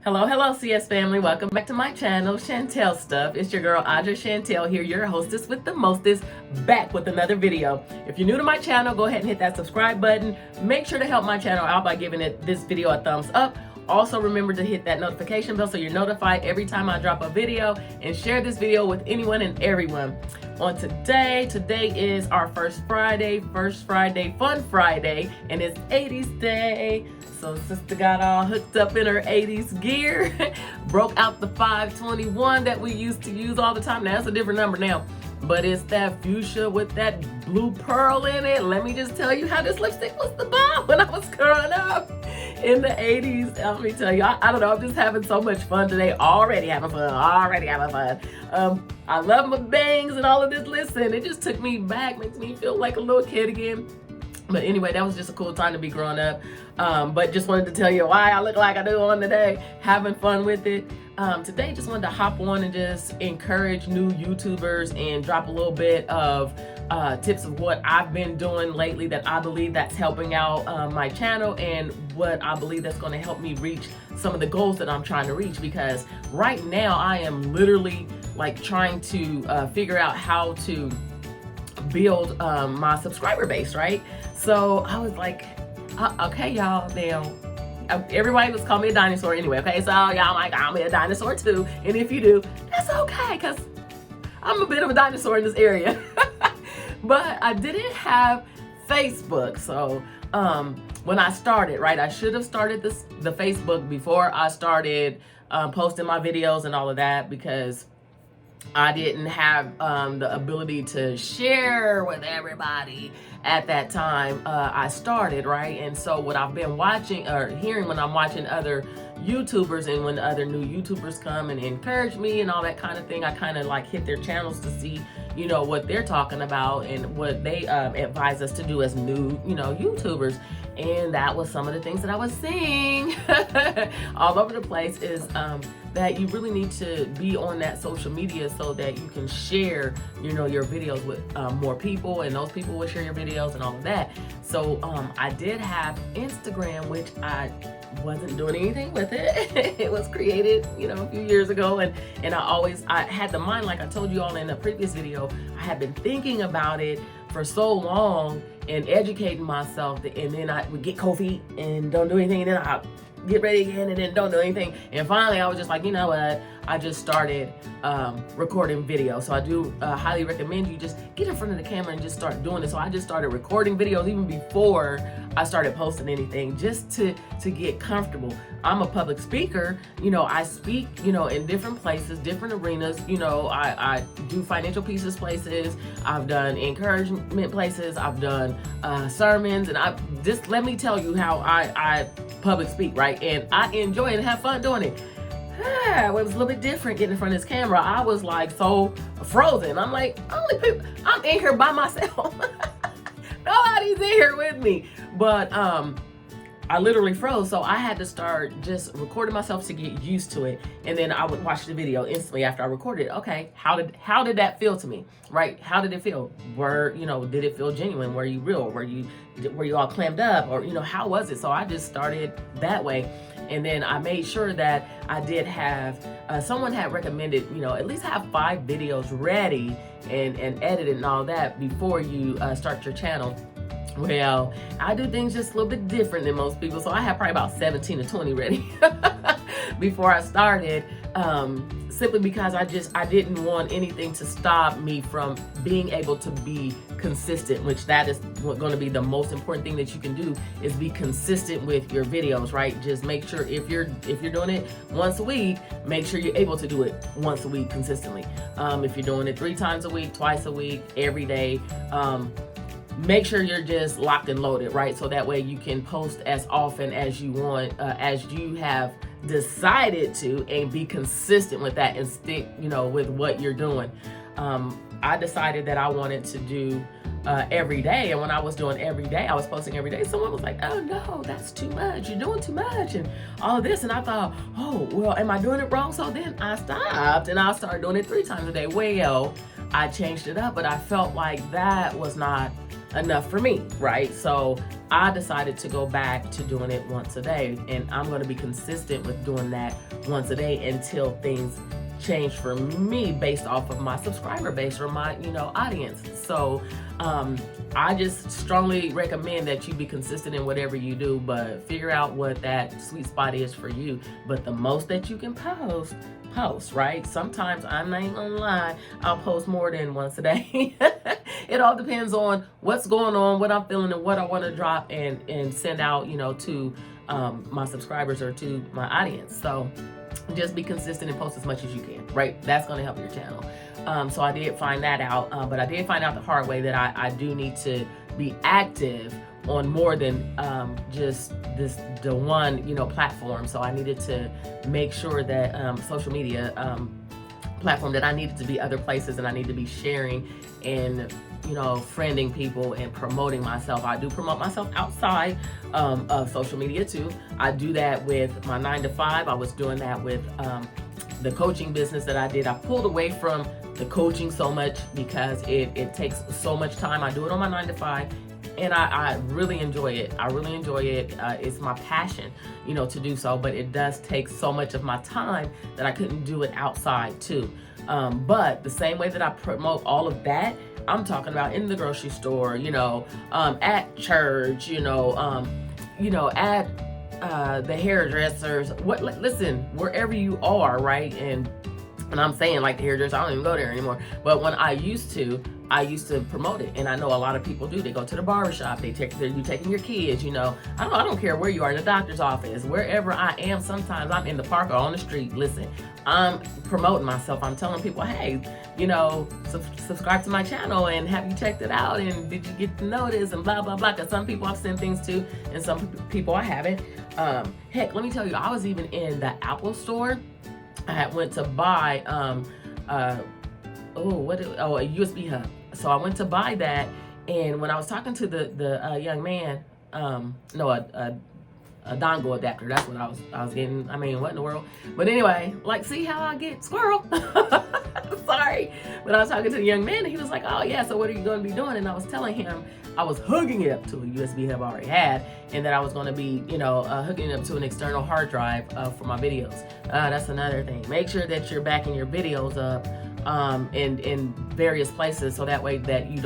Hello, CS family. Welcome back to my channel, Chantel Stuff. It's your girl, Chantel here, your hostess with the mostest, back with another video. If you're new to my channel, go ahead and hit that subscribe button. Make sure to help my channel out by giving this video a thumbs up. Also, remember to hit that notification bell so you're notified every time I drop a video, and share this video with anyone and everyone. On today is our first Friday, Fun Friday, and it's 80s Day. So sister got all hooked up in her 80s gear, broke out the 521 that we used to use all the time. Now, that's a different number now, but it's that fuchsia with that blue pearl in it. Let me just tell you how this lipstick was the bomb when I was growing up in the 80s. Let me tell you, I don't know, I'm just having so much fun today. Already having fun. I love my bangs and all of this. Listen, it just took me back, makes me feel like a little kid again. But anyway, that was just a cool time to be growing up. But just wanted to tell you why I look like I do on today, having fun with it. Today, just wanted to hop on and just encourage new YouTubers and drop a little bit of tips of what I've been doing lately that I believe that's helping out my channel, and what I believe that's going to help me reach some of the goals that I'm trying to reach. Because right now I am literally like trying to figure out how to build my subscriber base, right? So I was like, okay, y'all, now everybody was calling me a dinosaur anyway, okay? So y'all might call me a dinosaur too, and if you do, that's okay, because I'm a bit of a dinosaur in this area. But I didn't have Facebook, so when I started, right, I should have started the Facebook before I started posting my videos and all of that, because I didn't have the ability to share with everybody at that time I started, right? And so what I've been watching or hearing when I'm watching other YouTubers, and when other new YouTubers come and encourage me and all that kind of thing, I kind of like hit their channels to see, you know, what they're talking about and what they advise us to do as new, you know, YouTubers. And that was some of the things that I was seeing all over the place, is that you really need to be on that social media so that you can share, you know, your videos with more people, and those people will share your videos and all of that. So I did have Instagram, which I wasn't doing anything with it. It was created, you know, a few years ago, and I had the mind, like I told you all in a previous video, I had been thinking about it for so long and educating myself, and then I would get cold feet and don't do anything, and then I get ready again and then don't do anything. And finally I was just like, you know what, I just started recording video. So I do highly recommend you just get in front of the camera and just start doing it. So I just started recording videos even before I started posting anything, just to get comfortable. I'm a public speaker, you know, I speak, you know, in different places, different arenas, you know, I do financial pieces places, I've done encouragement places, I've done sermons, and I just, let me tell you how I public speak, right? And I enjoy it and have fun doing it. It was a little bit different getting in front of this camera. I was like so frozen. I'm like, I'm in here by myself. Nobody's in here with me. But I literally froze, so I had to start just recording myself to get used to it, and then I would watch the video instantly after I recorded. Okay, how did that feel to me, right? How did it feel? Did it feel genuine? Were you real? Were you all clammed up, or you know, how was it? So I just started that way, and then I made sure that I did have someone had recommended, you know, at least have 5 videos ready and edited and all that before you start your channel. Well, I do things just a little bit different than most people, so I had probably about 17 to 20 ready before I started, simply because I didn't want anything to stop me from being able to be consistent, which that is going to be the most important thing that you can do, is be consistent with your videos, right? Just make sure if you're doing it once a week, make sure you're able to do it once a week consistently. If you're doing it 3 times a week, twice a week, every day, make sure you're just locked and loaded, right? So that way you can post as often as you want, as you have decided to, and be consistent with that and stick, you know, with what you're doing. I decided that I wanted to do every day, and when I was doing every day, I was posting every day, someone was like, oh no, that's too much, you're doing too much and all of this. And I thought, oh well, am I doing it wrong? So then I stopped and I started doing it 3 times a day. Well, I changed it up, but I felt like that was not enough for me, right? So I decided to go back to doing it once a day, and I'm going to be consistent with doing that once a day until things change for me based off of my subscriber base or my, audience. So I just strongly recommend that you be consistent in whatever you do, but figure out what that sweet spot is for you. But the most that you can post, right? Sometimes, I'm not even gonna lie, I'll post more than once a day. It all depends on what's going on, what I'm feeling, and what I want to drop and send out, to my subscribers or to my audience. So just be consistent and post as much as you can, right? That's going to help your channel. So I did find that out, but I did find out the hard way that I do need to be active on more than just the one, platform. So I needed to make sure that social media platform, that I needed to be other places, and I need to be sharing and friending people and promoting myself. I do promote myself outside of social media too. I do that with my 9-to-5. I was doing that with the coaching business that I did. I pulled away from the coaching so much because it takes so much time. I do it on my 9-to-5, and I really enjoy it. I really enjoy it. It's my passion, to do so, but it does take so much of my time that I couldn't do it outside too. But the same way that I promote all of that, I'm talking about in the grocery store, at church, at the hairdressers. Listen, wherever you are, right? And I'm saying, like, the hairdresser, I don't even go there anymore. But when I used to promote it, and I know a lot of people do. They go to the barbershop, you taking your kids, I don't care where you are, in the doctor's office, wherever I am. Sometimes I'm in the park or on the street. Listen, I'm promoting myself. I'm telling people, hey, subscribe to my channel, and have you checked it out, and did you get the notice, and blah blah blah. Because some people I've sent things to, and some people I haven't. Heck, let me tell you, I was even in the Apple store. I had went to buy a USB hub. So I went to buy that, and when I was talking to the young man, a dongle adapter. That's what I was getting. I mean, what in the world? But anyway, like, see how I get squirrel? Sorry. But I was talking to the young man, and he was like, oh yeah, so what are you going to be doing? And I was telling him I was hooking it up to a USB hub I already had, and that I was going to be, hooking it up to an external hard drive for my videos. That's another thing. Make sure that you're backing your videos up in various places, so that way that you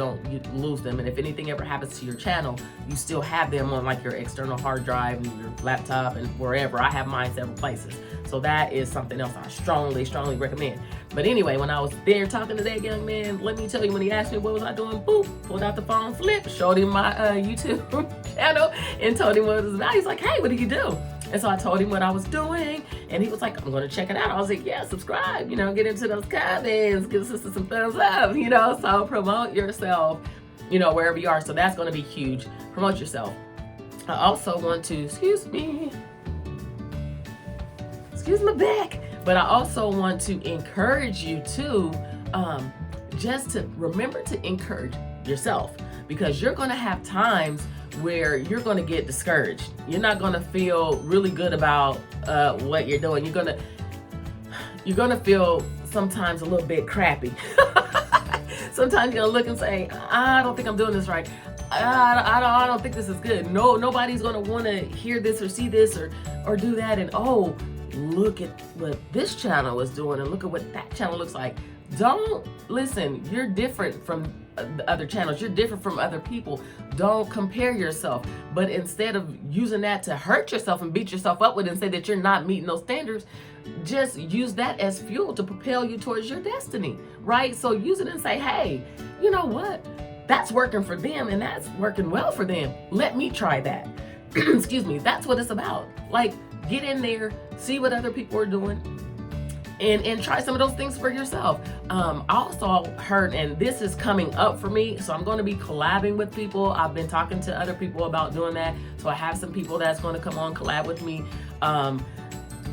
lose them. And if anything ever happens to your channel, you still have them on, like, your external hard drive and your laptop and wherever. I have mine several places. So that is something else I strongly recommend. But anyway, when I was there talking to that young man, let me tell you, when he asked me what was I doing, boop, pulled out the phone, flip, showed him my YouTube channel, and told him what it was about. He's like, hey, what do you do? And so I told him what I was doing, and he was like, I'm going to check it out. I was like, yeah, subscribe, get into those comments, give us some thumbs up, so promote yourself, wherever you are. So that's going to be huge. Promote yourself. I also want to, excuse my back, but I also want to encourage you to, just to remember to encourage yourself, because you're going to have times where you're going to get discouraged. You're not going to feel really good about what you're doing. You're going to feel sometimes a little bit crappy. Sometimes you're going to look and say, I don't think I'm doing this right. I don't think this is good. Nobody's going to want to hear this or see this or do that. And oh, look at what this channel is doing, and look at what that channel looks like. Don't listen. You're different from the other channels. You're different from other people. Don't compare yourself. But instead of using that to hurt yourself and beat yourself up with and say that you're not meeting those standards, just use that as fuel to propel you towards your destiny, right? So use it and say, hey, you know what? That's working for them, and that's working well for them. Let me try that. Excuse me. That's what it's about. Like, get in there, see what other people are doing, and try some of those things for yourself. I also heard, and this is coming up for me, so I'm going to be collabing with people. I've been talking to other people about doing that. So I have some people that's going to come on collab with me.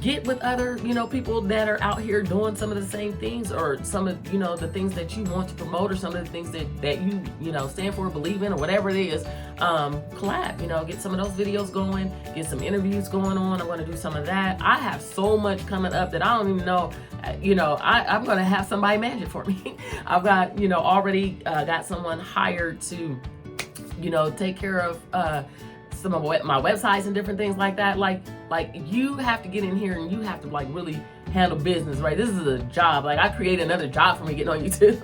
Get with other, people that are out here doing some of the same things, or some of, the things that you want to promote, or some of the things that you stand for, believe in, or whatever it is. Collab, get some of those videos going, get some interviews going on. I'm going to do some of that. I have so much coming up that I don't even know, I'm going to have somebody manage it for me. I've got, already got someone hired to you know, take care of some of my websites and different things like that. Like you have to get in here and you have to like really handle business, right? This is a job. Like I create another job for me getting on YouTube.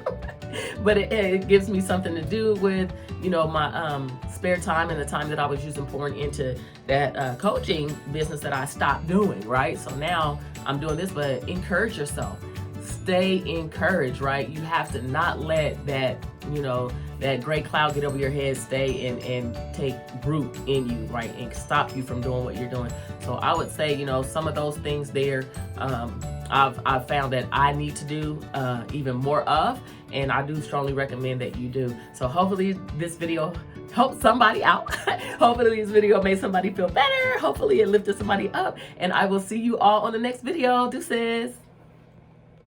But it gives me something to do with, you know, my spare time and the time that I was using pouring into that coaching business that I stopped doing, right? So now I'm doing this, but encourage yourself. Stay encouraged, right? You have to not let that, you know, that gray cloud get over your head, stay and take root in you, right? And stop you from doing what you're doing. So I would say, you know, some of those things there, I've found that I need to do even more of, and I do strongly recommend that you do. So hopefully this video helped somebody out. Hopefully this video made somebody feel better. Hopefully it lifted somebody up, and I will see you all on the next video. Deuces.